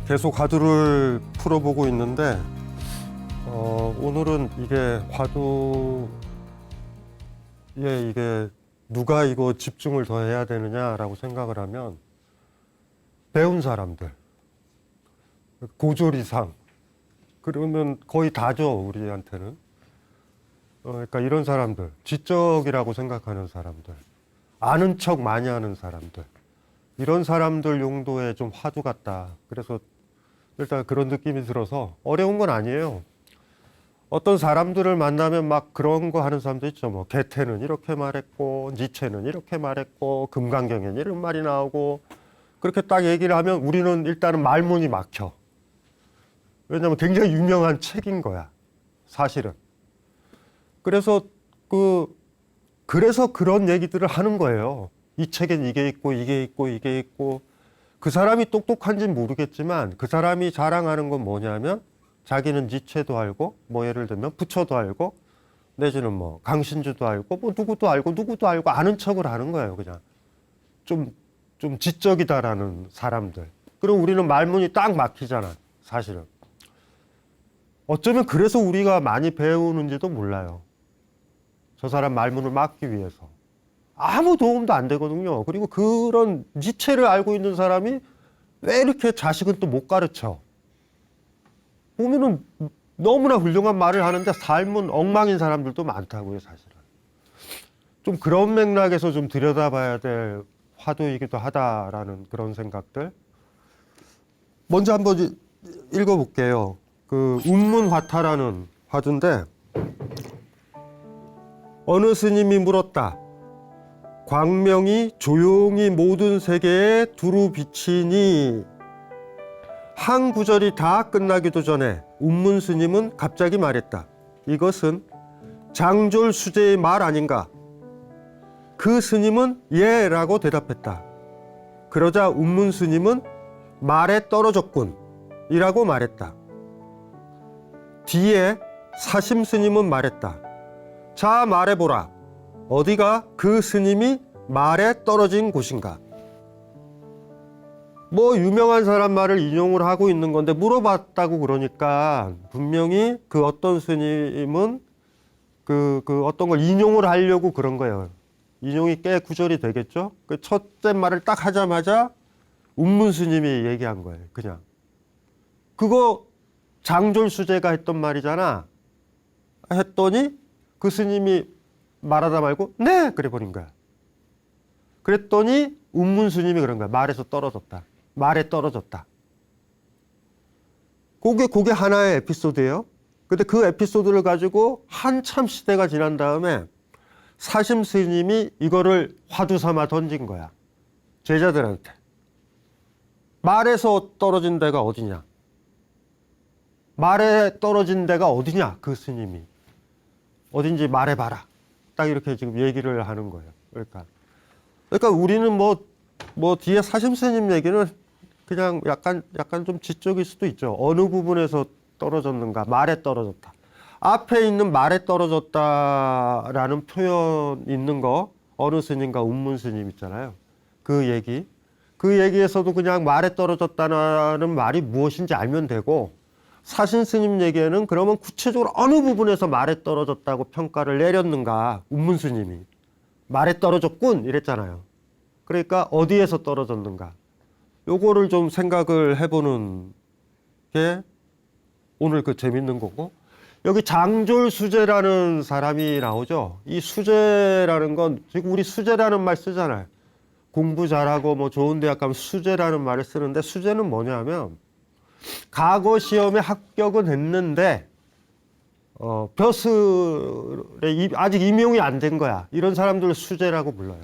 계속 화두를 풀어보고 있는데 오늘은 이게 화두에 이게 누가 이거 집중을 더 해야 되느냐라고 생각을 하면 배운 사람들, 고졸 이상, 그러면 거의 다죠, 우리한테는. 그러니까 이런 사람들, 지적이라고 생각하는 사람들, 아는 척 많이 하는 사람들, 이런 사람들 용도의 좀 화두 같다. 그래서 일단 그런 느낌이 들어서 어려운 건 아니에요. 어떤 사람들을 만나면 막 그런 거 하는 사람도 있죠. 뭐 게테는 이렇게 말했고, 니체는 이렇게 말했고, 금강경에는 이런 말이 나오고, 그렇게 딱 얘기를 하면 우리는 일단은 말문이 막혀. 왜냐하면 굉장히 유명한 책인 거야, 사실은. 그래서 그래서 그런 얘기들을 하는 거예요. 이 책엔 이게 있고 이게 있고 이게 있고. 그 사람이 똑똑한지는 모르겠지만 그 사람이 자랑하는 건 뭐냐면 자기는 니체도 알고, 뭐 예를 들면 부처도 알고, 내지는 뭐 강신주도 알고, 뭐 누구도 알고 아는 척을 하는 거예요. 그냥 좀 지적이다라는 사람들. 그럼 우리는 말문이 딱 막히잖아, 사실은. 어쩌면 그래서 우리가 많이 배우는지도 몰라요. 저 사람 말문을 막기 위해서. 아무 도움도 안 되거든요. 그리고 그런 니체를 알고 있는 사람이 왜 이렇게 자식은 또 못 가르쳐? 보면은 너무나 훌륭한 말을 하는데 삶은 엉망인 사람들도 많다고요, 사실은. 좀 그런 맥락에서 좀 들여다봐야 될 화두이기도 하다라는 그런 생각들. 먼저 한번 읽어볼게요. 그 운문화타라는 화두인데, 어느 스님이 물었다. 광명이 조용히 모든 세계에 두루 비치니. 한 구절이 다 끝나기도 전에 운문 스님은 갑자기 말했다. 이것은 장졸 수제의 말 아닌가? 그 스님은 예 라고 대답했다. 그러자 운문 스님은 말에 떨어졌군 이라고 말했다. 뒤에 사심 스님은 말했다. 자, 말해보라. 어디가 그 스님이 말에 떨어진 곳인가? 뭐 유명한 사람 말을 인용을 하고 있는 건데 물어봤다고 그러니까 분명히 그 어떤 스님은 그 어떤 걸 인용을 하려고 그런 거예요. 인용이 꽤 구절이 되겠죠? 그 첫째 말을 딱 하자마자 운문 스님이 얘기한 거예요. 그냥. 그거 장졸 수제가 했던 말이잖아. 했더니 그 스님이 말하다 말고 네! 그래 버린 거야. 그랬더니 운문 스님이 그런 거야. 말에서 떨어졌다. 말에 떨어졌다. 그게 하나의 에피소드예요. 근데 그 에피소드를 가지고 한참 시대가 지난 다음에 사심 스님이 이거를 화두 삼아 던진 거야. 제자들한테. 말에서 떨어진 데가 어디냐? 말에 떨어진 데가 어디냐? 그 스님이. 어딘지 말해봐라. 딱 이렇게 지금 얘기를 하는 거예요. 그러니까 우리는 뭐 뒤에 사심 스님 얘기는 그냥 약간 좀 지적일 수도 있죠. 어느 부분에서 떨어졌는가? 말에 떨어졌다. 앞에 있는 말에 떨어졌다라는 표현 있는 거, 어느 스님과 운문 스님 있잖아요. 그 얘기에서도 그냥 말에 떨어졌다는 말이 무엇인지 알면 되고, 사신 스님 얘기에는 그러면 구체적으로 어느 부분에서 말에 떨어졌다고 평가를 내렸는가? 운문 스님이. 말에 떨어졌군 이랬잖아요. 그러니까 어디에서 떨어졌는가? 요거를 좀 생각을 해보는 게 오늘 그 재밌는 거고, 여기 장졸 수제라는 사람이 나오죠. 이 수제라는 건 지금 우리 수제라는 말 쓰잖아요. 공부 잘하고 뭐 좋은 대학 가면 수제라는 말을 쓰는데, 수제는 뭐냐면 과거 시험에 합격은 했는데 벼슬에 아직 임용이 안 된 거야. 이런 사람들을 수제라고 불러요.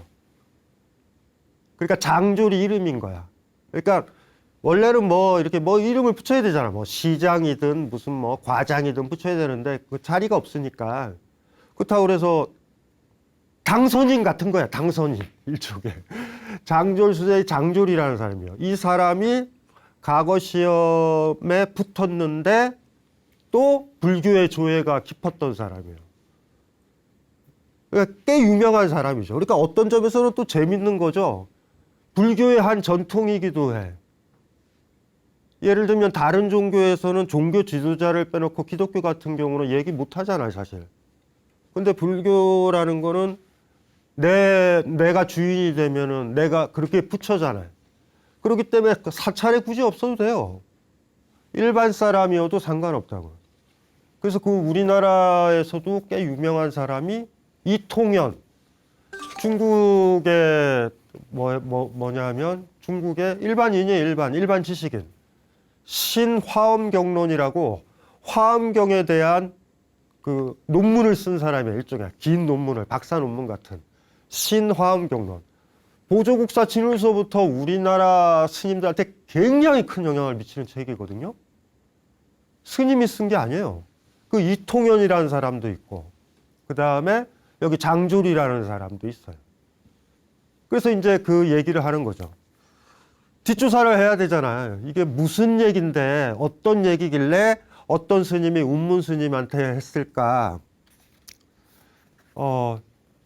그러니까 장졸이 이름인 거야. 그러니까 원래는 뭐 이렇게 뭐 이름을 붙여야 되잖아. 뭐 시장이든 무슨 뭐 과장이든 붙여야 되는데 그 자리가 없으니까. 그렇다고 그래서 당선인 같은 거야. 당선인. 일종의. 장졸 수제의 장졸이라는 사람이에요. 이 사람이 과거 시험에 붙었는데 또 불교의 조예가 깊었던 사람이에요. 그러니까 꽤 유명한 사람이죠. 그러니까 어떤 점에서는 또 재밌는 거죠. 불교의 한 전통이기도 해. 예를 들면 다른 종교에서는 종교 지도자를 빼놓고 기독교 같은 경우는 얘기 못 하잖아요, 사실. 근데 불교라는 거는 내가 주인이 되면은 내가 그렇게 붙여잖아요. 그렇기 때문에 사찰에 굳이 없어도 돼요. 일반 사람이어도 상관없다고. 그래서 그 우리나라에서도 꽤 유명한 사람이 이통현. 중국의 뭐냐면 중국의 일반인이에요, 일반 지식인. 신화엄경론이라고 화엄경에 대한 그 논문을 쓴 사람이에요. 일종의 긴 논문을, 박사 논문 같은 신화엄경론. 보조국사 진울서부터 우리나라 스님들한테 굉장히 큰 영향을 미치는 책이거든요. 스님이 쓴 게 아니에요. 그 이통현이라는 사람도 있고, 그 다음에 여기 장졸이라는 사람도 있어요. 그래서 이제 그 얘기를 하는 거죠. 뒷조사를 해야 되잖아요. 이게 무슨 얘기인데 어떤 얘기길래 어떤 스님이 운문 스님한테 했을까?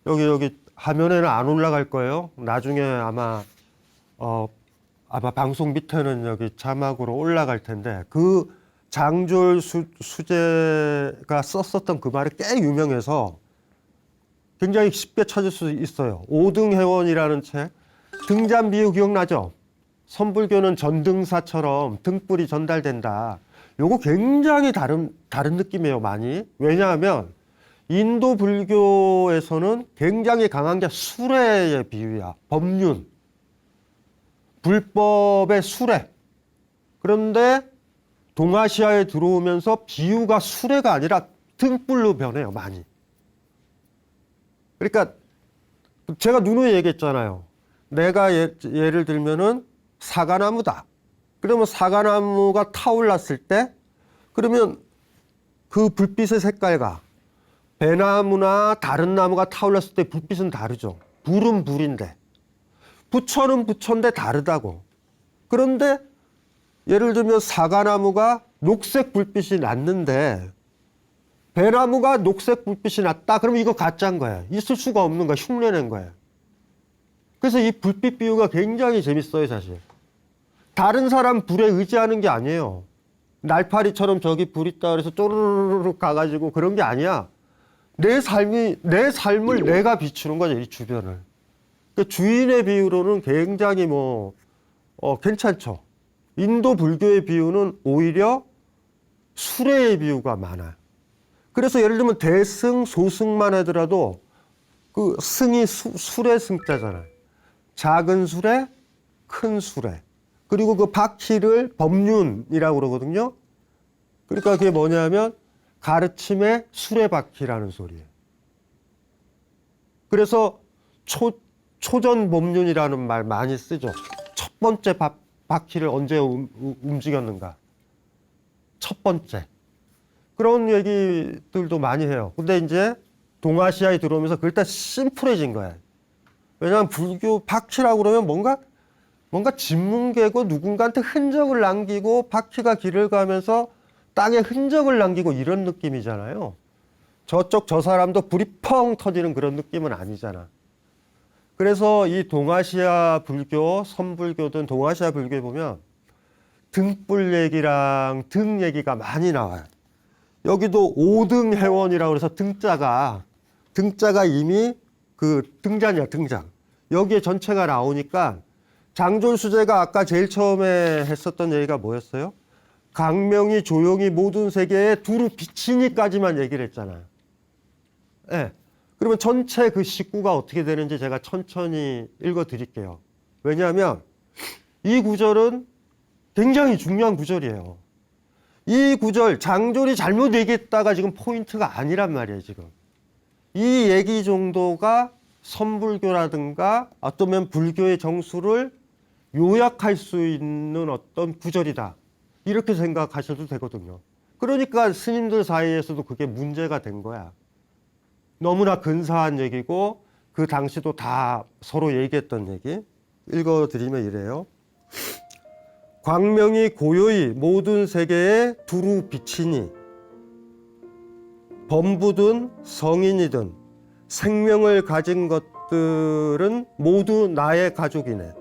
여기 화면에는 안 올라갈 거예요. 나중에 아마 방송 밑에는 여기 자막으로 올라갈 텐데 그 장졸 수재가 썼었던 그 말이 꽤 유명해서 굉장히 쉽게 찾을 수 있어요. 오등해원이라는 책. 등잔 비유 기억나죠? 선불교는 전등사처럼 등불이 전달된다. 요거 굉장히 다른 느낌이에요, 많이. 왜냐하면 인도 불교에서는 굉장히 강한 게 수레의 비유야. 법륜. 불법의 수레. 그런데 동아시아에 들어오면서 비유가 수레가 아니라 등불로 변해요, 많이. 그러니까 제가 누누이 얘기했잖아요. 내가 예를 들면은 사과나무다. 그러면 사과나무가 타올랐을 때 그러면 그 불빛의 색깔과 배나무나 다른 나무가 타올랐을 때 불빛은 다르죠. 불은 불인데. 부처는 부처인데 다르다고. 그런데 예를 들면 사과나무가 녹색 불빛이 났는데 배나무가 녹색 불빛이 났다. 그러면 이거 가짜인 거야. 있을 수가 없는 거야. 흉내낸 거야. 그래서 이 불빛 비유가 굉장히 재밌어요, 사실. 다른 사람 불에 의지하는 게 아니에요. 날파리처럼 저기 불 있다 그래서 쪼르르륵 가가지고 그런 게 아니야. 내 삶을 내가 비추는 거죠, 이 주변을. 그러니까 주인의 비유로는 굉장히 괜찮죠. 인도 불교의 비유는 오히려 수레의 비유가 많아요. 그래서 예를 들면 대승, 소승만 하더라도 그 승이 수레 승자잖아요. 작은 수레, 큰 수레. 그리고 그 바퀴를 법륜이라고 그러거든요. 그러니까 그게 뭐냐면 가르침의 수레바퀴라는 소리예요. 그래서 초전 법륜이라는 말 많이 쓰죠. 첫 번째 바퀴를 언제 움직였는가. 첫 번째. 그런 얘기들도 많이 해요. 근데 이제 동아시아에 들어오면서 그걸 다 심플해진 거예요. 왜냐하면 불교 바퀴라고 그러면 뭔가 진문계고 누군가한테 흔적을 남기고 바퀴가 길을 가면서 땅에 흔적을 남기고 이런 느낌이잖아요. 저 사람도 불이 펑 터지는 그런 느낌은 아니잖아. 그래서 이 동아시아 불교, 선불교든 동아시아 불교에 보면 등불 얘기랑 등 얘기가 많이 나와요. 여기도 오등해원이라고 해서 등자가 이미 그 등잔이야, 등잔. 여기에 전체가 나오니까 장졸수재가 아까 제일 처음에 했었던 얘기가 뭐였어요? 강명이 조용히 모든 세계에 두루 비치니까지만 얘기를 했잖아요. 네. 그러면 전체 그 식구가 어떻게 되는지 제가 천천히 읽어 드릴게요. 왜냐하면 이 구절은 굉장히 중요한 구절이에요. 이 구절, 장졸이 잘못 얘기했다가 지금 포인트가 아니란 말이에요, 지금. 이 얘기 정도가 선불교라든가 어쩌면 불교의 정수를 요약할 수 있는 어떤 구절이다. 이렇게 생각하셔도 되거든요. 그러니까 스님들 사이에서도 그게 문제가 된 거야. 너무나 근사한 얘기고 그 당시도 다 서로 얘기했던 얘기. 읽어드리면 이래요. 광명이 고요히 모든 세계에 두루 비치니 범부든 성인이든 생명을 가진 것들은 모두 나의 가족이네.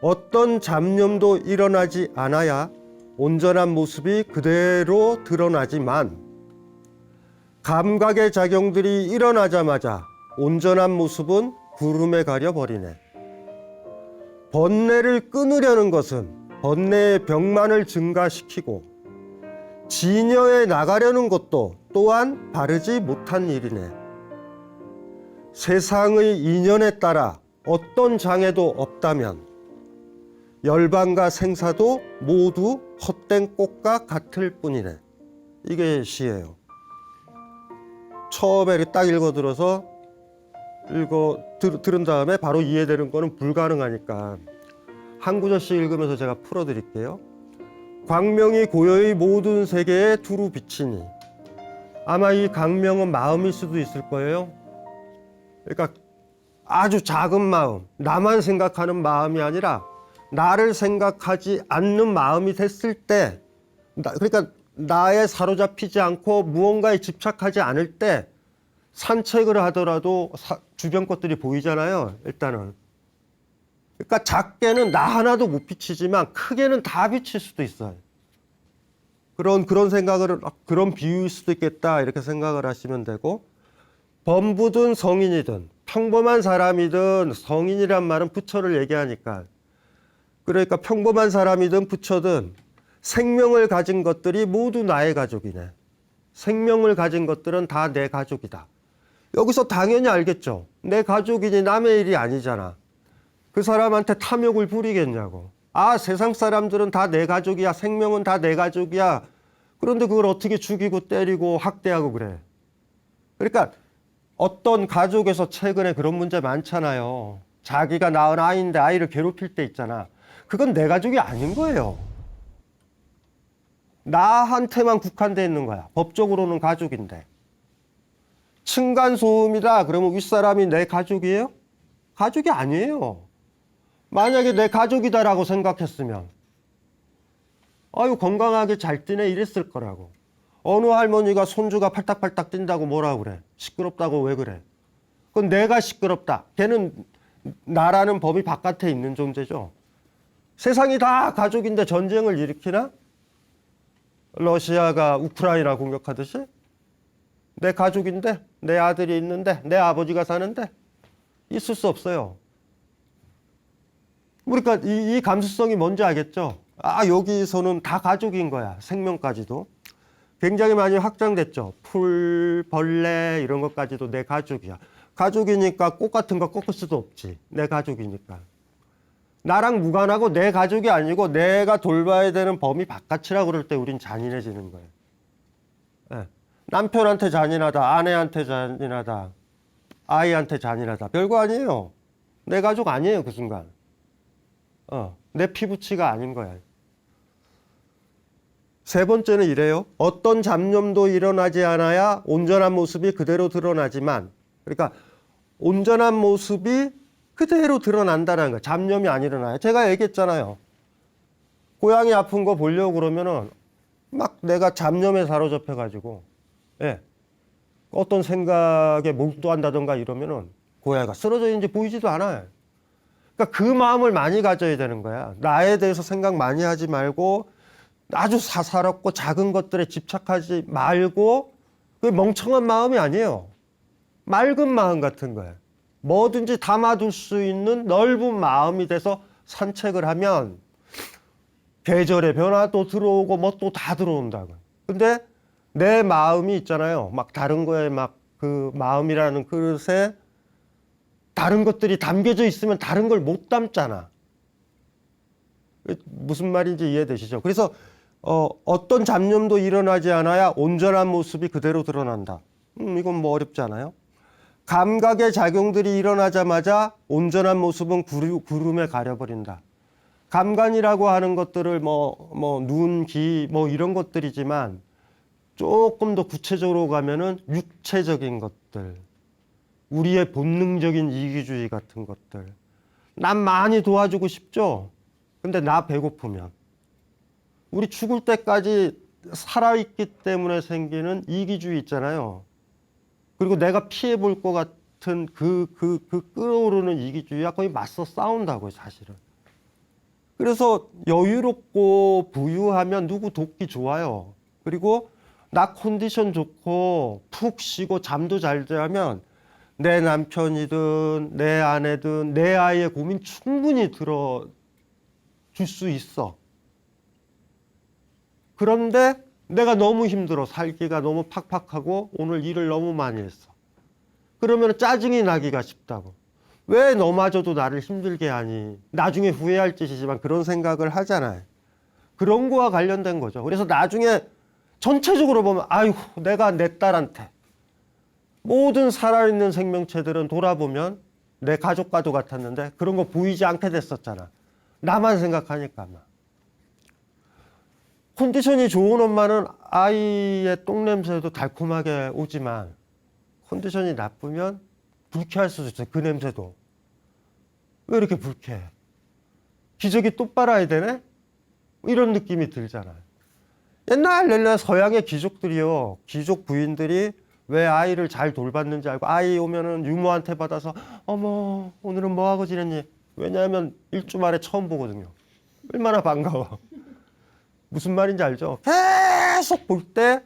어떤 잡념도 일어나지 않아야 온전한 모습이 그대로 드러나지만 감각의 작용들이 일어나자마자 온전한 모습은 구름에 가려버리네. 번뇌를 끊으려는 것은 번뇌의 병만을 증가시키고 진여에 나가려는 것도 또한 바르지 못한 일이네. 세상의 인연에 따라 어떤 장애도 없다면 열반과 생사도 모두 헛된 꽃과 같을 뿐이네. 이게 시예요. 처음에 이렇게 딱 들은 다음에 바로 이해되는 거는 불가능하니까 한 구절씩 읽으면서 제가 풀어드릴게요. 광명이 고요히 모든 세계에 두루 비치니. 아마 이 광명은 마음일 수도 있을 거예요. 그러니까 아주 작은 마음, 나만 생각하는 마음이 아니라 나를 생각하지 않는 마음이 됐을 때, 그러니까 나에 사로잡히지 않고 무언가에 집착하지 않을 때 산책을 하더라도 주변 것들이 보이잖아요. 일단은. 그러니까 작게는 나 하나도 못 비치지만 크게는 다 비칠 수도 있어요. 그런 생각을, 그런 비유일 수도 있겠다 이렇게 생각을 하시면 되고, 범부든 성인이든 평범한 사람이든, 성인이란 말은 부처를 얘기하니까, 그러니까 평범한 사람이든 부처든 생명을 가진 것들이 모두 나의 가족이네. 생명을 가진 것들은 다 내 가족이다. 여기서 당연히 알겠죠. 내 가족이니 남의 일이 아니잖아. 그 사람한테 탐욕을 부리겠냐고. 아, 세상 사람들은 다 내 가족이야. 생명은 다 내 가족이야. 그런데 그걸 어떻게 죽이고 때리고 학대하고 그래. 그러니까 어떤 가족에서 최근에 그런 문제 많잖아요. 자기가 낳은 아이인데 아이를 괴롭힐 때 있잖아. 그건 내 가족이 아닌 거예요. 나한테만 국한되어 있는 거야. 법적으로는 가족인데. 층간소음이다 그러면 윗사람이 내 가족이에요? 가족이 아니에요. 만약에 내 가족이다라고 생각했으면 아유 건강하게 잘 뛰네 이랬을 거라고. 어느 할머니가 손주가 팔딱팔딱 뛴다고 뭐라 그래. 시끄럽다고 왜 그래. 그건 내가 시끄럽다. 걔는 나라는 법이 바깥에 있는 존재죠. 세상이 다 가족인데 전쟁을 일으키나? 러시아가 우크라이나 공격하듯이? 내 가족인데, 내 아들이 있는데, 내 아버지가 사는데 있을 수 없어요. 그러니까 이 감수성이 뭔지 알겠죠? 아, 여기서는 다 가족인 거야. 생명까지도. 굉장히 많이 확장됐죠. 풀, 벌레 이런 것까지도 내 가족이야. 가족이니까 꽃 같은 거 꺾을 수도 없지. 내 가족이니까. 나랑 무관하고 내 가족이 아니고 내가 돌봐야 되는 범위 바깥이라고 그럴 때 우린 잔인해지는 거예요. 네. 남편한테 잔인하다, 아내한테 잔인하다, 아이한테 잔인하다. 별거 아니에요. 내 가족 아니에요, 그 순간. 내 피부치가 아닌 거야. 세 번째는 이래요. 어떤 잡념도 일어나지 않아야 온전한 모습이 그대로 드러나지만, 그러니까 온전한 모습이 그대로 드러난다는 거예요. 잡념이 안 일어나요. 제가 얘기했잖아요. 고양이 아픈 거 보려고 그러면은 막 내가 잡념에 사로잡혀가지고, 예. 어떤 생각에 몰두한다던가 이러면은 고양이가 쓰러져 있는지 보이지도 않아요. 그러니까 그 마음을 많이 가져야 되는 거야. 나에 대해서 생각 많이 하지 말고 아주 사사롭고 작은 것들에 집착하지 말고, 그게 멍청한 마음이 아니에요. 맑은 마음 같은 거예요. 뭐든지 담아둘 수 있는 넓은 마음이 돼서 산책을 하면 계절의 변화도 들어오고 뭐 또 다 들어온다고. 근데 내 마음이 있잖아요. 막 다른 거에 막 그 마음이라는 그릇에 다른 것들이 담겨져 있으면 다른 걸 못 담잖아. 무슨 말인지 이해되시죠? 그래서 어떤 잡념도 일어나지 않아야 온전한 모습이 그대로 드러난다. 이건 뭐 어렵지 않아요? 감각의 작용들이 일어나자마자 온전한 모습은 구름에 가려버린다. 감관이라고 하는 것들을 눈, 귀, 이런 것들이지만 조금 더 구체적으로 가면은 육체적인 것들, 우리의 본능적인 이기주의 같은 것들. 난 많이 도와주고 싶죠? 근데 나 배고프면. 우리 죽을 때까지 살아있기 때문에 생기는 이기주의 있잖아요. 그리고 내가 피해볼 것 같은 그 끓어오르는 이기주의와 거의 맞서 싸운다고요, 사실은. 그래서 여유롭고 부유하면 누구 돕기 좋아요. 그리고 나 컨디션 좋고 푹 쉬고 잠도 잘 자면 내 남편이든 내 아내든 내 아이의 고민 충분히 들어줄 수 있어. 그런데 내가 너무 힘들어. 살기가 너무 팍팍하고 오늘 일을 너무 많이 했어. 그러면 짜증이 나기가 쉽다고. 왜 너마저도 나를 힘들게 하니? 나중에 후회할 짓이지만 그런 생각을 하잖아요. 그런 거와 관련된 거죠. 그래서 나중에 전체적으로 보면 아이고 내가 내 딸한테 모든 살아있는 생명체들은 돌아보면 내 가족과도 같았는데 그런 거 보이지 않게 됐었잖아. 나만 생각하니까만. 컨디션이 좋은 엄마는 아이의 똥냄새도 달콤하게 오지만 컨디션이 나쁘면 불쾌할 수도 있어요. 그 냄새도. 왜 이렇게 불쾌해? 기저귀 또 빨아야 되네? 이런 느낌이 들잖아요. 옛날 서양의 귀족들이요. 귀족 부인들이 왜 아이를 잘 돌봤는지 알고 아이 오면은 유모한테 받아서 어머 오늘은 뭐하고 지냈니? 왜냐하면 일주 만에 처음 보거든요. 얼마나 반가워. 무슨 말인지 알죠? 계속 볼 때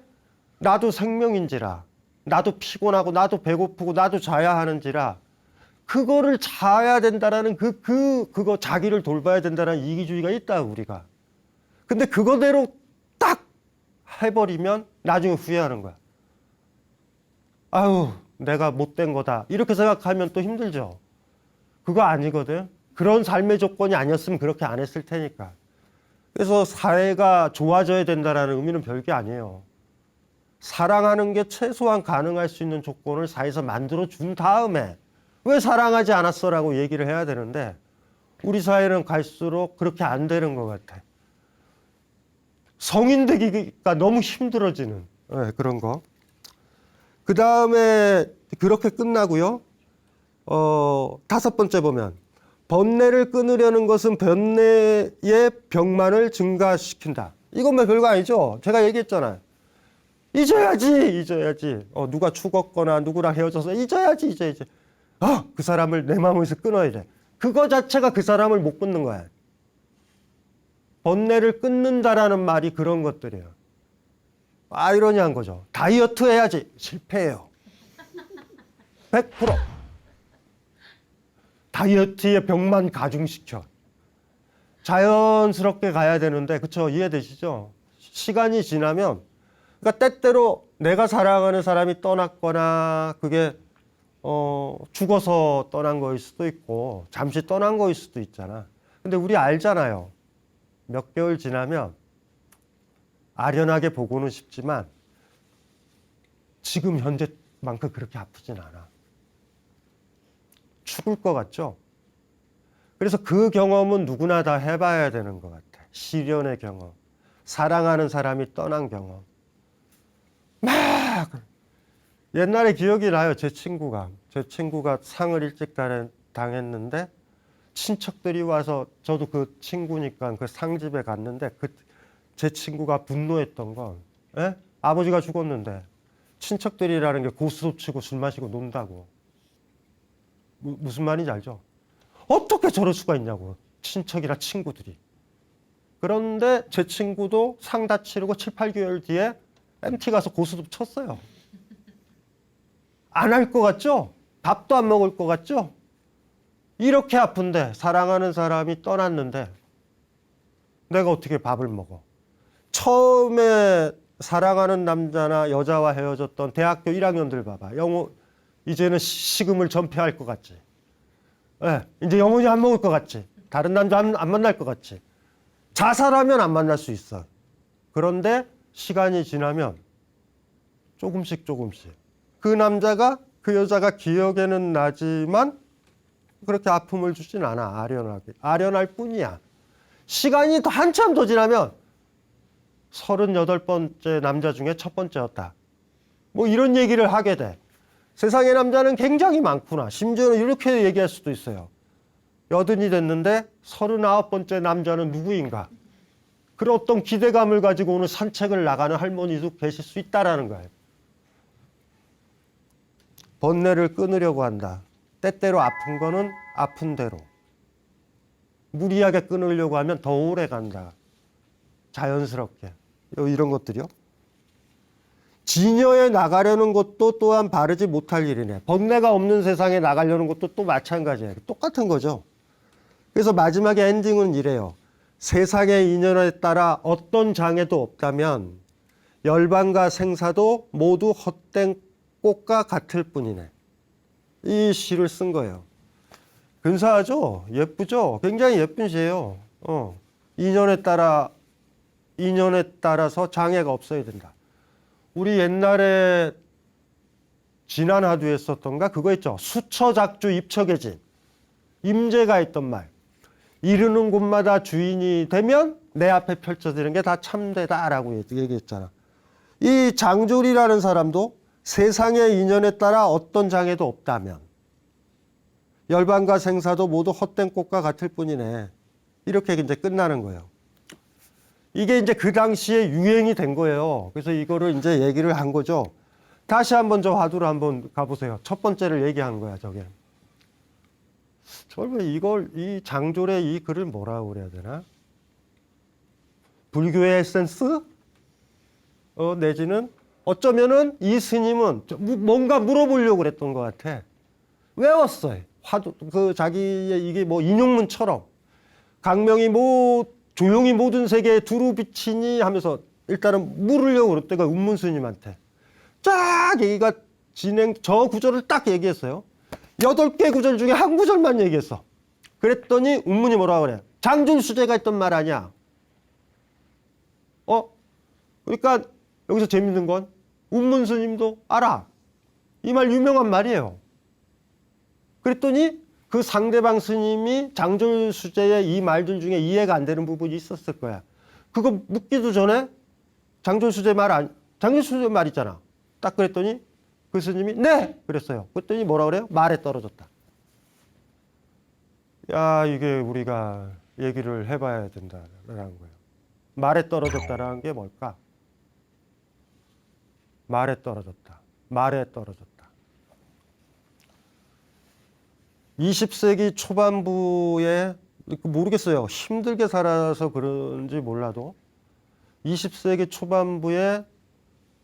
나도 생명인지라 나도 피곤하고 나도 배고프고 나도 자야 하는지라 그거를 자야 된다라는 그거 자기를 돌봐야 된다는 이기주의가 있다 우리가. 근데 그거대로 딱 해버리면 나중에 후회하는 거야. 아유 내가 못된 거다 이렇게 생각하면 또 힘들죠. 그거 아니거든. 그런 삶의 조건이 아니었으면 그렇게 안 했을 테니까. 그래서 사회가 좋아져야 된다는 의미는 별게 아니에요. 사랑하는 게 최소한 가능할 수 있는 조건을 사회에서 만들어 준 다음에 왜 사랑하지 않았어? 라고 얘기를 해야 되는데 우리 사회는 갈수록 그렇게 안 되는 것 같아. 성인 되기가 너무 힘들어지는 그런 거. 그 다음에 그렇게 끝나고요. 다섯 번째 보면 번뇌를 끊으려는 것은 번뇌의 병만을 증가시킨다. 이건 뭐 별거 아니죠. 제가 얘기했잖아요. 잊어야지. 누가 죽었거나 누구랑 헤어져서 잊어야지. 그 사람을 내 마음에서 끊어야 돼. 그거 자체가 그 사람을 못 끊는 거야. 번뇌를 끊는다라는 말이 그런 것들이에요. 아이러니한 거죠. 다이어트 해야지. 실패해요. 100%. 다이어트의 병만 가중시켜. 자연스럽게 가야 되는데, 그쵸? 이해되시죠? 시간이 지나면, 그러니까 때때로 내가 사랑하는 사람이 떠났거나, 그게, 죽어서 떠난 거일 수도 있고, 잠시 떠난 거일 수도 있잖아. 근데 우리 알잖아요. 몇 개월 지나면, 아련하게 보고는 싶지만, 지금 현재만큼 그렇게 아프진 않아. 죽을 것 같죠? 그래서 그 경험은 누구나 다 해봐야 되는 것 같아. 시련의 경험. 사랑하는 사람이 떠난 경험. 막 옛날에 기억이 나요. 제 친구가 상을 일찍 당했는데 친척들이 와서 저도 그 친구니까 그 상집에 갔는데 제 친구가 분노했던 건 아버지가 죽었는데 친척들이라는 게 고스톱 치고 술 마시고 논다고. 무슨 말인지 알죠? 어떻게 저럴 수가 있냐고. 친척이나 친구들이. 그런데 제 친구도 상 다 치르고 7, 8개월 뒤에 MT 가서 고스톱 쳤어요. 안 할 것 같죠? 밥도 안 먹을 것 같죠? 이렇게 아픈데 사랑하는 사람이 떠났는데 내가 어떻게 밥을 먹어? 처음에 사랑하는 남자나 여자와 헤어졌던 대학교 1학년들 봐봐. 이제는 식음을 전폐할 것 같지. 이제 영원히 안 먹을 것 같지. 다른 남자 안 만날 것 같지. 자살하면 안 만날 수 있어. 그런데 시간이 지나면 조금씩 그 남자가 그 여자가 기억에는 나지만 그렇게 아픔을 주진 않아. 아련할 뿐이야. 시간이 한참 더 지나면 38번째 남자 중에 첫 번째였다. 뭐 이런 얘기를 하게 돼. 세상의 남자는 굉장히 많구나. 심지어는 이렇게 얘기할 수도 있어요. 80이 됐는데 39번째 남자는 누구인가. 그런 어떤 기대감을 가지고 오늘 산책을 나가는 할머니도 계실 수 있다는 거예요. 번뇌를 끊으려고 한다. 때때로 아픈 거는 아픈 대로. 무리하게 끊으려고 하면 더 오래 간다. 자연스럽게. 이런 것들이요. 진여에 나가려는 것도 또한 바르지 못할 일이네. 번뇌가 없는 세상에 나가려는 것도 또 마찬가지예요. 똑같은 거죠. 그래서 마지막에 엔딩은 이래요. 세상의 인연에 따라 어떤 장애도 없다면 열반과 생사도 모두 헛된 꽃과 같을 뿐이네. 이 시를 쓴 거예요. 근사하죠? 예쁘죠? 굉장히 예쁜 시예요. 인연에 따라서 장애가 없어야 된다. 우리 옛날에 지난 화두에 썼던가 그거 있죠. 수처작주 입처계진. 임재가 했던 말. 이르는 곳마다 주인이 되면 내 앞에 펼쳐지는 게 다 참되다라고 얘기했잖아. 이 장졸이라는 사람도 세상의 인연에 따라 어떤 장애도 없다면 열반과 생사도 모두 헛된 꽃과 같을 뿐이네. 이렇게 이제 끝나는 거예요. 이게 이제 그 당시에 유행이 된 거예요. 그래서 이거를 이제 얘기를 한 거죠. 다시 한번 저 화두로 한번 가보세요. 첫 번째를 얘기한 거야, 저게. 이 장졸의 이 글을 뭐라고 그래야 되나? 불교의 에센스? 내지는 어쩌면은 이 스님은 뭔가 물어보려고 그랬던 것 같아. 외웠어요. 자기의 이게 뭐 인용문처럼. 강명이 조용히 모든 세계에 두루 비치니 하면서 일단은 물으려고 그랬대가 운문 스님한테. 쫙 얘기가 저 구절을 딱 얘기했어요. 8개 구절 중에 한 구절만 얘기했어. 그랬더니 운문이 뭐라고 그래? 장졸수재가 했던 말 아니야. 그러니까 여기서 재밌는 건 운문 스님도 알아. 이 말 유명한 말이에요. 그랬더니 그 상대방 스님이 장졸수재의 이 말들 중에 이해가 안 되는 부분이 있었을 거야. 그거 묻기도 전에 장졸수재 말 있잖아. 딱 그랬더니 그 스님이 네! 그랬어요. 그랬더니 뭐라 그래요? 말에 떨어졌다. 야, 이게 우리가 얘기를 해봐야 된다라는 거예요. 말에 떨어졌다라는 게 뭘까? 말에 떨어졌다. 20세기 초반부에 모르겠어요. 힘들게 살아서 그런지 몰라도 20세기 초반부에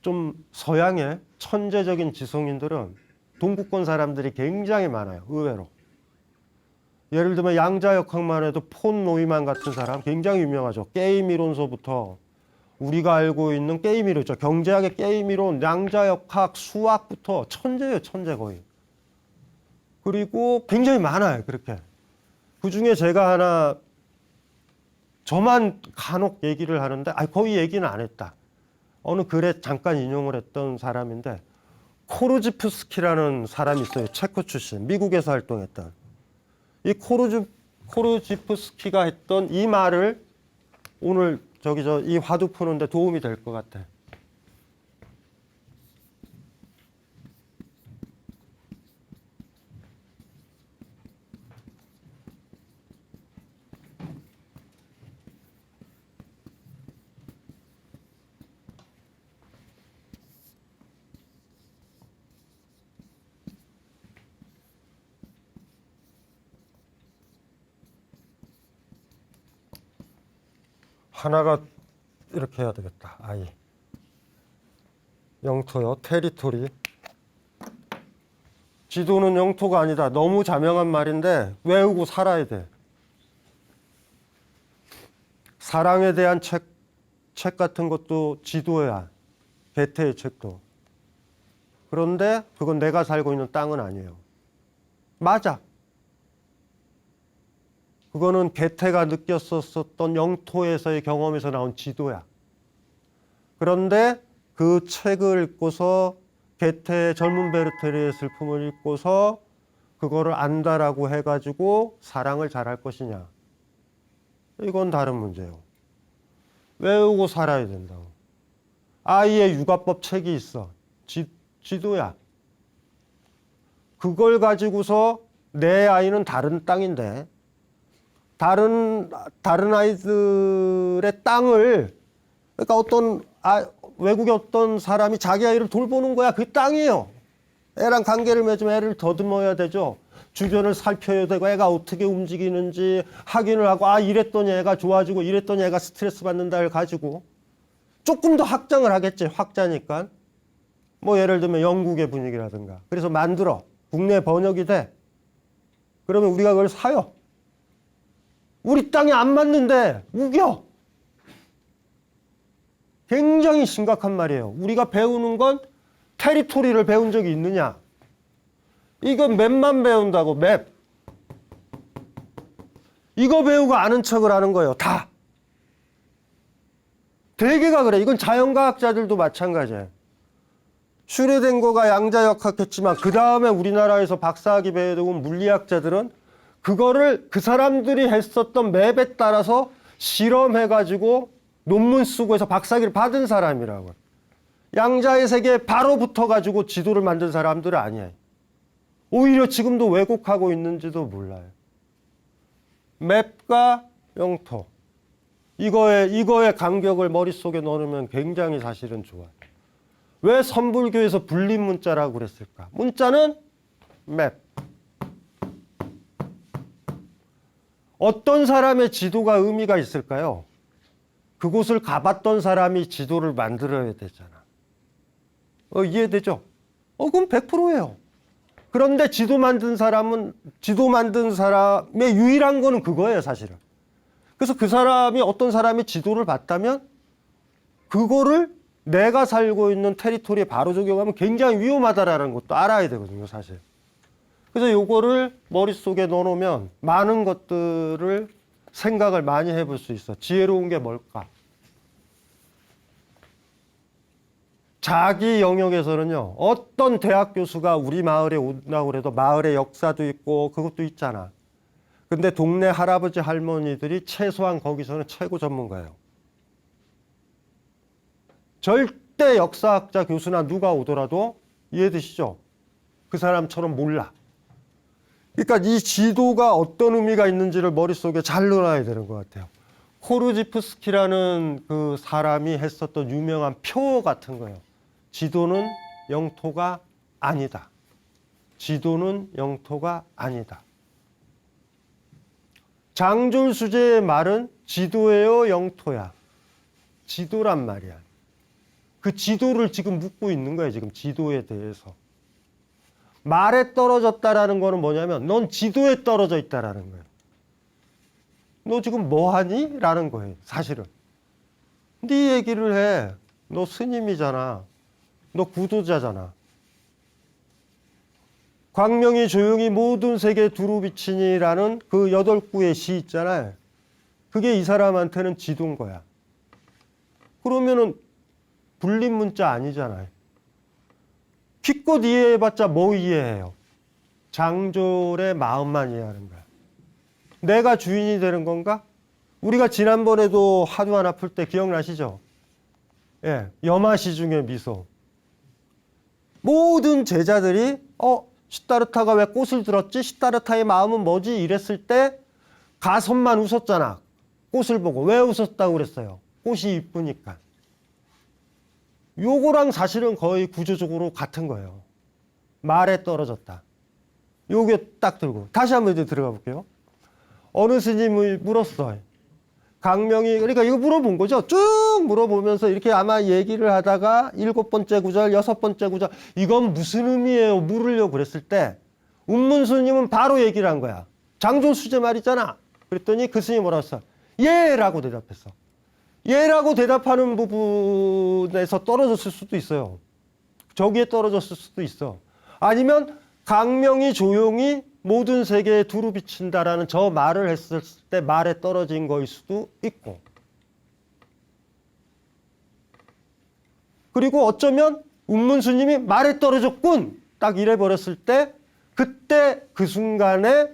좀 서양의 천재적인 지성인들은 동구권 사람들이 굉장히 많아요. 의외로. 예를 들면 양자역학만 해도 폰 노이만 같은 사람 굉장히 유명하죠. 게임 이론서부터 우리가 알고 있는 게임 이론 있죠. 경제학의 게임 이론, 양자역학, 수학부터 천재예요. 천재 거의. 그리고 굉장히 많아요. 그렇게. 그중에 제가 하나 저만 간혹 얘기를 하는데 거의 얘기는 안 했다. 어느 글에 잠깐 인용을 했던 사람인데 코르지프스키라는 사람이 있어요. 체코 출신. 미국에서 활동했던. 이 코르지프스키가 했던 이 말을 오늘 이 화두 푸는데 도움이 될 것 같아. 하나가 이렇게 해야 되겠다. 영토요. 테리토리. 지도는 영토가 아니다. 너무 자명한 말인데 외우고 살아야 돼. 사랑에 대한 책 같은 것도 지도야. 게테의 책도. 그런데 그건 내가 살고 있는 땅은 아니에요. 맞아. 그거는 게테가 느꼈었던 영토에서의 경험에서 나온 지도야. 그런데 그 책을 읽고서 게테의 젊은 베르테르의 슬픔을 읽고서 그거를 안다라고 해가지고 사랑을 잘할 것이냐. 이건 다른 문제예요. 외우고 살아야 된다고. 아이의 육아법 책이 있어. 지도야. 그걸 가지고서 내 아이는 다른 땅인데 다른 아이들의 땅을 그러니까 외국의 어떤 사람이 자기 아이를 돌보는 거야. 그 땅이에요. 애랑 관계를 맺으면 애를 더듬어야 되죠. 주변을 살펴야 되고 애가 어떻게 움직이는지 확인을 하고 아 이랬더니 애가 좋아지고 이랬더니 애가 스트레스 받는다를 가지고 조금 더 확장을 하겠지. 확자니까. 뭐 예를 들면 영국의 분위기라든가. 그래서 만들어. 국내 번역이 돼. 그러면 우리가 그걸 사요. 우리 땅에 안 맞는데 우겨. 굉장히 심각한 말이에요. 우리가 배우는 건 테리토리를 배운 적이 있느냐. 이건 맵만 배운다고 맵. 이거 배우고 아는 척을 하는 거예요. 다. 대개가 그래. 이건 자연과학자들도 마찬가지예요. 슈레딩거가 양자역학했지만 그 다음에 우리나라에서 박사학위 배우고 물리학자들은 그거를 그 사람들이 했었던 맵에 따라서 실험해가지고 논문 쓰고 해서 박사학위를 받은 사람이라고. 양자의 세계에 바로 붙어가지고 지도를 만든 사람들은 아니에요. 오히려 지금도 왜곡하고 있는지도 몰라요. 맵과 영토. 이거의 간격을 머릿속에 넣으면 굉장히 사실은 좋아요. 왜 선불교에서 불림 문자라고 그랬을까? 문자는 맵. 어떤 사람의 지도가 의미가 있을까요? 그곳을 가봤던 사람이 지도를 만들어야 되잖아. 이해되죠? 그럼 100%예요. 그런데 지도 만든 사람의 유일한 거는 그거예요, 사실은. 그래서 그 사람이 어떤 사람이 지도를 봤다면 그거를 내가 살고 있는 테리토리에 바로 적용하면 굉장히 위험하다라는 것도 알아야 되거든요, 사실. 그래서 요거를 머릿속에 넣어놓으면 많은 것들을 생각을 많이 해볼 수 있어. 지혜로운 게 뭘까? 자기 영역에서는요, 어떤 대학 교수가 우리 마을에 온다고 해도 마을의 역사도 있고 그것도 있잖아. 근데 동네 할아버지 할머니들이 최소한 거기서는 최고 전문가예요. 절대 역사학자 교수나 누가 오더라도 이해되시죠? 그 사람처럼 몰라. 그러니까 이 지도가 어떤 의미가 있는지를 머릿속에 잘 넣어놔야 되는 것 같아요. 코르지프스키라는 그 사람이 했었던 유명한 표 같은 거예요. 지도는 영토가 아니다. 지도는 영토가 아니다. 장졸수제의 말은 지도예요, 영토야? 지도란 말이야. 그 지도를 지금 묻고 있는 거예요, 지금 지도에 대해서. 말에 떨어졌다라는 거는 뭐냐면 넌 지도에 떨어져 있다라는 거예요. 너 지금 뭐 하니? 라는 거예요, 사실은. 네 얘기를 해. 너 스님이잖아. 너 구도자잖아. 광명이 조용히 모든 세계에 두루 비치니라는 그 8구의 시 있잖아요. 그게 이 사람한테는 지도인 거야. 그러면은 불림 문자 아니잖아요. 기껏 이해해봤자 뭐 이해해요? 장졸의 마음만 이해하는 거야. 내가 주인이 되는 건가? 우리가 지난번에도 하두안 아플 때 기억나시죠? 예, 염화시 중에 미소. 모든 제자들이 시타르타가 왜 꽃을 들었지? 시타르타의 마음은 뭐지? 이랬을 때 가섭만 웃었잖아. 꽃을 보고. 왜 웃었다고 그랬어요? 꽃이 이쁘니까. 요거랑 사실은 거의 구조적으로 같은 거예요. 말에 떨어졌다. 요게 딱 들고. 다시 한번 이제 들어가 볼게요. 어느 스님이 물었어. 강명이, 그러니까 이거 물어본 거죠. 쭉 물어보면서 이렇게 아마 얘기를 하다가 7번째 구절, 6번째 구절, 이건 무슨 의미예요? 물으려고 그랬을 때, 운문스님은 바로 얘기를 한 거야. 장졸수제 말이잖아. 그랬더니 그 스님이 뭐라고 했어? 예! 라고 대답했어. 예라고 대답하는 부분에서 떨어졌을 수도 있어요. 저기에 떨어졌을 수도 있어. 아니면 강명이 조용히 모든 세계에 두루 비친다라는 저 말을 했을 때 말에 떨어진 거일 수도 있고. 그리고 어쩌면 운문스님이 말에 떨어졌군! 딱 이래버렸을 때 그때 그 순간에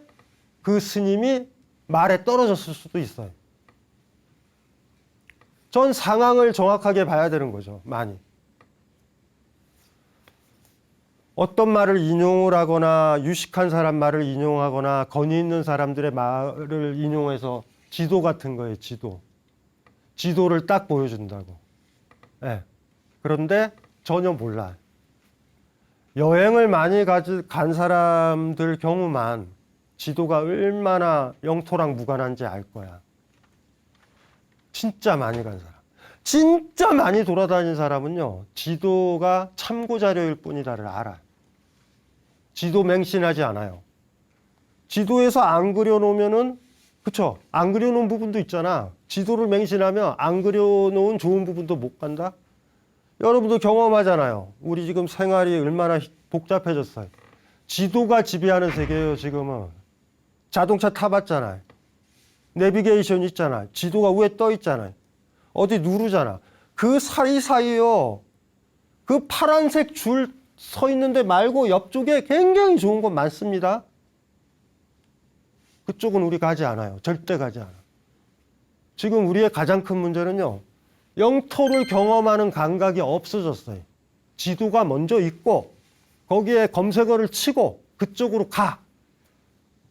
그 스님이 말에 떨어졌을 수도 있어요. 전 상황을 정확하게 봐야 되는 거죠. 많이. 어떤 말을 인용을 하거나 유식한 사람 말을 인용하거나 권위 있는 사람들의 말을 인용해서 지도 같은 거예요. 지도. 지도를 딱 보여준다고. 네. 그런데 전혀 몰라. 여행을 많이 간 사람들 경우만 지도가 얼마나 영토랑 무관한지 알 거야. 진짜 많이 간 사람. 진짜 많이 돌아다닌 사람은요, 지도가 참고 자료일 뿐이다를 알아. 지도 맹신하지 않아요. 지도에서 안 그려놓으면은, 그쵸? 안 그려놓은 부분도 있잖아. 지도를 맹신하면 안 그려놓은 좋은 부분도 못 간다? 여러분도 경험하잖아요. 우리 지금 생활이 얼마나 복잡해졌어요. 지도가 지배하는 세계예요, 지금은. 자동차 타봤잖아요. 내비게이션 있잖아요. 지도가 위에 떠 있잖아요. 어디 누르잖아. 그 사이사이요. 그 파란색 줄 서 있는데 말고 옆쪽에 굉장히 좋은 곳 많습니다. 그쪽은 우리 가지 않아요. 절대 가지 않아. 지금 우리의 가장 큰 문제는요, 영토를 경험하는 감각이 없어졌어요. 지도가 먼저 있고 거기에 검색어를 치고 그쪽으로 가.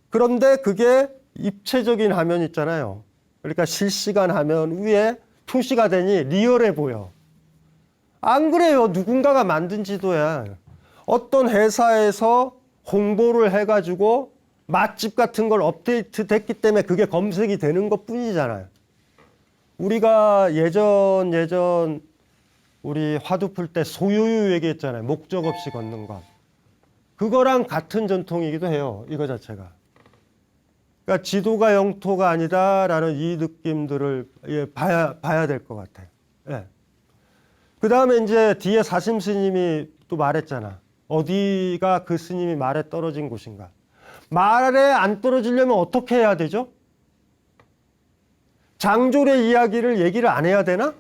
그런데 그게 입체적인 화면 있잖아요. 그러니까 실시간 화면 위에 표시가 되니 리얼해 보여. 안 그래요. 누군가가 만든 지도야. 어떤 회사에서 홍보를 해가지고 맛집 같은 걸 업데이트 됐기 때문에 그게 검색이 되는 것 뿐이잖아요. 우리가 예전 우리 화두 풀 때 소요유 얘기했잖아요. 목적 없이 걷는 것. 그거랑 같은 전통이기도 해요. 이거 자체가. 그러니까 지도가 영토가 아니다라는 이 느낌들을 봐야 될 것 같아요. 예. 그 다음에 이제 뒤에 사심 스님이 또 말했잖아. 어디가 그 스님이 말에 떨어진 곳인가. 말에 안 떨어지려면 어떻게 해야 되죠? 장졸의 이야기를 얘기를 안 해야 되나?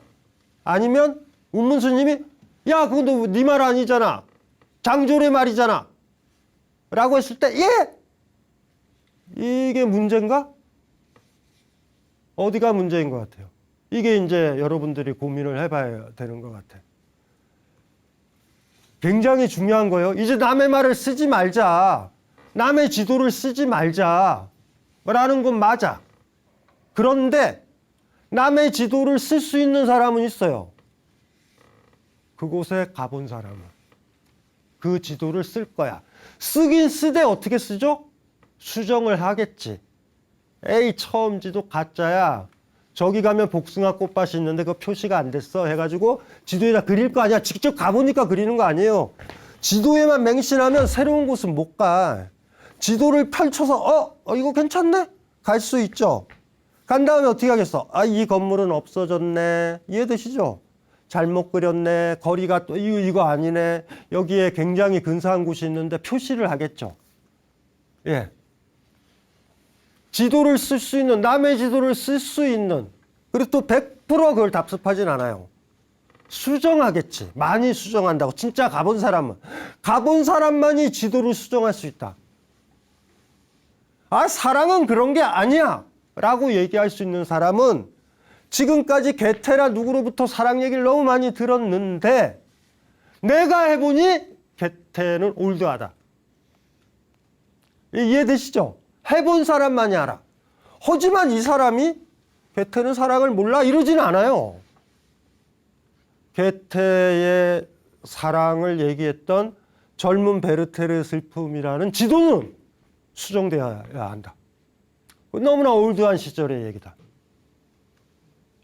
아니면 운문 스님이 야 그거 네 말 아니잖아. 장졸의 말이잖아. 라고 했을 때 예! 이게 문제인가? 어디가 문제인 것 같아요? 이게 이제 여러분들이 고민을 해봐야 되는 것 같아요. 굉장히 중요한 거예요. 이제 남의 말을 쓰지 말자. 남의 지도를 쓰지 말자. 라는 건 맞아. 그런데 남의 지도를 쓸 수 있는 사람은 있어요. 그곳에 가본 사람은. 그 지도를 쓸 거야. 쓰긴 쓰되 어떻게 쓰죠? 수정을 하겠지. 에이 처음 지도 가짜야. 저기 가면 복숭아 꽃밭이 있는데 그 표시가 안 됐어 해가지고 지도에다 그릴 거 아니야. 직접 가보니까 그리는 거 아니에요. 지도에만 맹신하면 새로운 곳은 못 가. 지도를 펼쳐서 이거 괜찮네? 갈 수 있죠. 간 다음에 어떻게 하겠어? 이 건물은 없어졌네. 이해되시죠? 잘못 그렸네. 거리가 또 이거 아니네. 여기에 굉장히 근사한 곳이 있는데 표시를 하겠죠. 예. 지도를 쓸 수 있는, 남의 지도를 쓸 수 있는, 그리고 또 100% 그걸 답습하진 않아요. 수정하겠지. 많이 수정한다고. 진짜 가본 사람만이 지도를 수정할 수 있다. 사랑은 그런 게 아니야. 라고 얘기할 수 있는 사람은 지금까지 게테나 누구로부터 사랑 얘기를 너무 많이 들었는데 내가 해보니 게테는 올드하다. 이해되시죠? 해본 사람만이 알아. 하지만 이 사람이 게테는 사랑을 몰라 이러진 않아요. 게테의 사랑을 얘기했던 젊은 베르테르의 슬픔이라는 지도는 수정되어야 한다. 너무나 올드한 시절의 얘기다.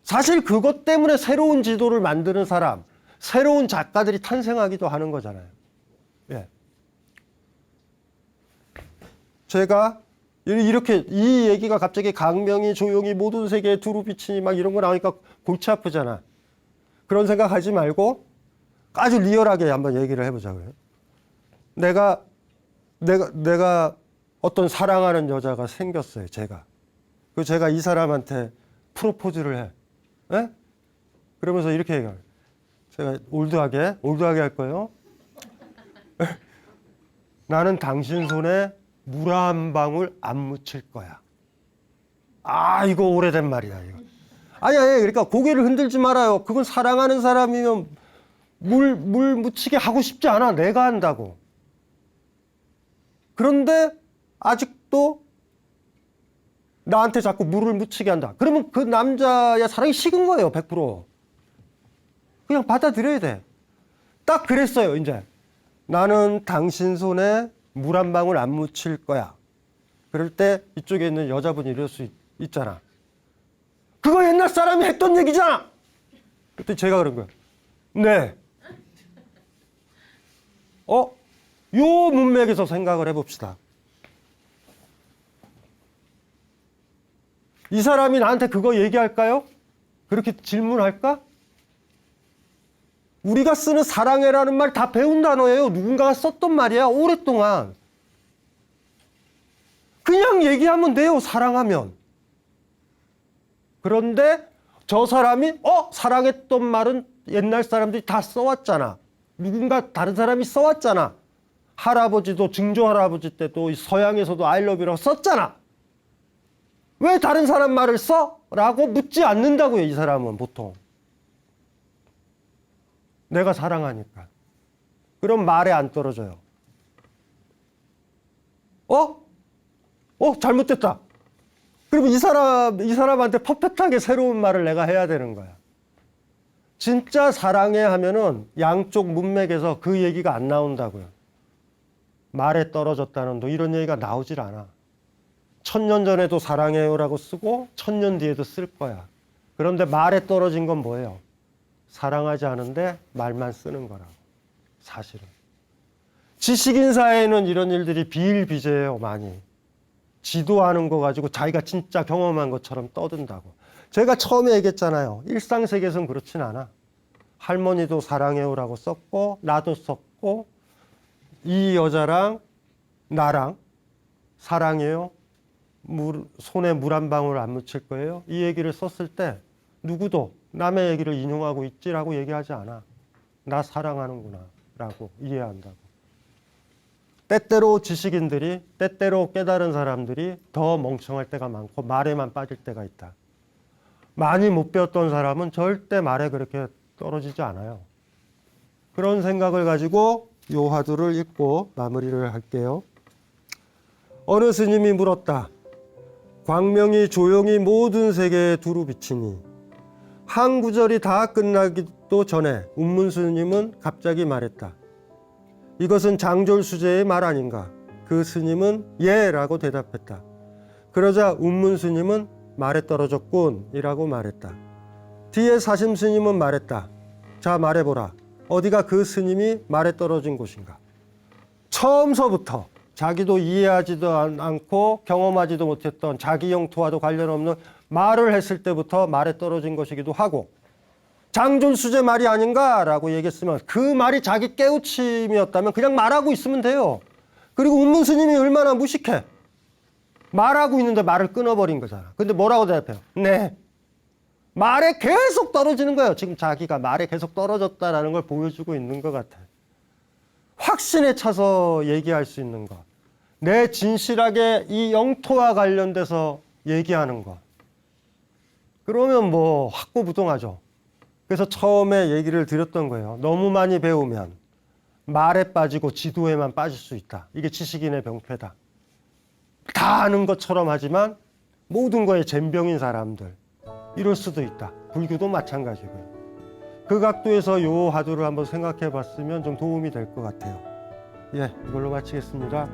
사실 그것 때문에 새로운 지도를 만드는 사람, 새로운 작가들이 탄생하기도 하는 거잖아요. 예. 제가 이렇게 이 얘기가 갑자기 강명이 조용히 모든 세계에 두루 비치니 막 이런 거 나오니까 골치 아프잖아. 그런 생각하지 말고 아주 리얼하게 한번 얘기를 해보자고요. 내가 어떤 사랑하는 여자가 생겼어요. 그리고 제가 이 사람한테 프로포즈를 해. 예? 그러면서 이렇게 얘기해요. 제가 올드하게 할 거예요. 나는 당신 손에 물 한 방울 안 묻힐 거야. 이거 오래된 말이야, 이거. 아니야, 그러니까 고개를 흔들지 말아요. 그건 사랑하는 사람이면 물 묻히게 하고 싶지 않아. 내가 한다고. 그런데 아직도 나한테 자꾸 물을 묻히게 한다. 그러면 그 남자의 사랑이 식은 거예요, 100%. 그냥 받아들여야 돼. 딱 그랬어요, 이제. 나는 당신 손에 물 한 방울 안 묻힐 거야. 그럴 때 이쪽에 있는 여자분이 이럴 수 있잖아. 그거 옛날 사람이 했던 얘기잖아. 그때 제가 그런 거야. 네. 요 문맥에서 생각을 해봅시다. 이 사람이 나한테 그거 얘기할까요? 그렇게 질문할까? 우리가 쓰는 사랑해라는 말 다 배운 단어예요. 누군가가 썼던 말이야. 오랫동안. 그냥 얘기하면 돼요. 사랑하면. 그런데 저 사람이 사랑했던 말은 옛날 사람들이 다 써왔잖아. 누군가 다른 사람이 써왔잖아. 할아버지도 증조 할아버지 때도 서양에서도 I love you라고 썼잖아. 왜 다른 사람 말을 써? 라고 묻지 않는다고요. 이 사람은 보통. 내가 사랑하니까. 그럼 말에 안 떨어져요. 잘못됐다. 그러면 이 사람한테 퍼펙트하게 새로운 말을 내가 해야 되는 거야. 진짜 사랑해 하면은 양쪽 문맥에서 그 얘기가 안 나온다고요. 말에 떨어졌다는 이런 얘기가 나오질 않아. 1000년 전에도 사랑해요라고 쓰고 1000년 뒤에도 쓸 거야. 그런데 말에 떨어진 건 뭐예요? 사랑하지 않은데 말만 쓰는 거라고. 사실은. 지식인 사회에는 이런 일들이 비일비재해요. 많이. 지도하는 거 가지고 자기가 진짜 경험한 것처럼 떠든다고. 제가 처음에 얘기했잖아요. 일상세계에서는 그렇진 않아. 할머니도 사랑해요라고 썼고 나도 썼고 이 여자랑 나랑 사랑해요. 손에 물 한 방울 안 묻힐 거예요. 이 얘기를 썼을 때 누구도 남의 얘기를 인용하고 있지라고 얘기하지 않아. 나 사랑하는구나 라고 이해한다고. 때때로 지식인들이, 때때로 깨달은 사람들이 더 멍청할 때가 많고 말에만 빠질 때가 있다. 많이 못 배웠던 사람은 절대 말에 그렇게 떨어지지 않아요. 그런 생각을 가지고 이 화두를 읽고 마무리를 할게요. 어느 스님이 물었다. 광명이 조용히 모든 세계에 두루 비치니 한 구절이 다 끝나기도 전에 운문 스님은 갑자기 말했다. 이것은 장졸수제의 말 아닌가? 그 스님은 예라고 대답했다. 그러자 운문 스님은 말에 떨어졌군 이라고 말했다. 뒤에 사심 스님은 말했다. 자 말해보라. 어디가 그 스님이 말에 떨어진 곳인가? 처음서부터 자기도 이해하지도 않고 경험하지도 못했던 자기 영토와도 관련 없는 말을 했을 때부터 말에 떨어진 것이기도 하고 장졸수제 말이 아닌가라고 얘기했으면 그 말이 자기 깨우침이었다면 그냥 말하고 있으면 돼요. 그리고 운문 스님이 얼마나 무식해. 말하고 있는데 말을 끊어버린 거잖아. 근데 뭐라고 대답해요? 네. 말에 계속 떨어지는 거예요. 지금 자기가 말에 계속 떨어졌다라는 걸 보여주고 있는 것 같아요. 확신에 차서 얘기할 수 있는 것. 내 진실하게 이 영토와 관련돼서 얘기하는 것. 그러면 뭐 확고부동하죠. 그래서 처음에 얘기를 드렸던 거예요. 너무 많이 배우면 말에 빠지고 지도에만 빠질 수 있다. 이게 지식인의 병폐다. 다 아는 것처럼 하지만 모든 거에 젬병인 사람들. 이럴 수도 있다. 불교도 마찬가지고요. 그 각도에서 이 화두를 한번 생각해 봤으면 좀 도움이 될 것 같아요. 예, 이걸로 마치겠습니다.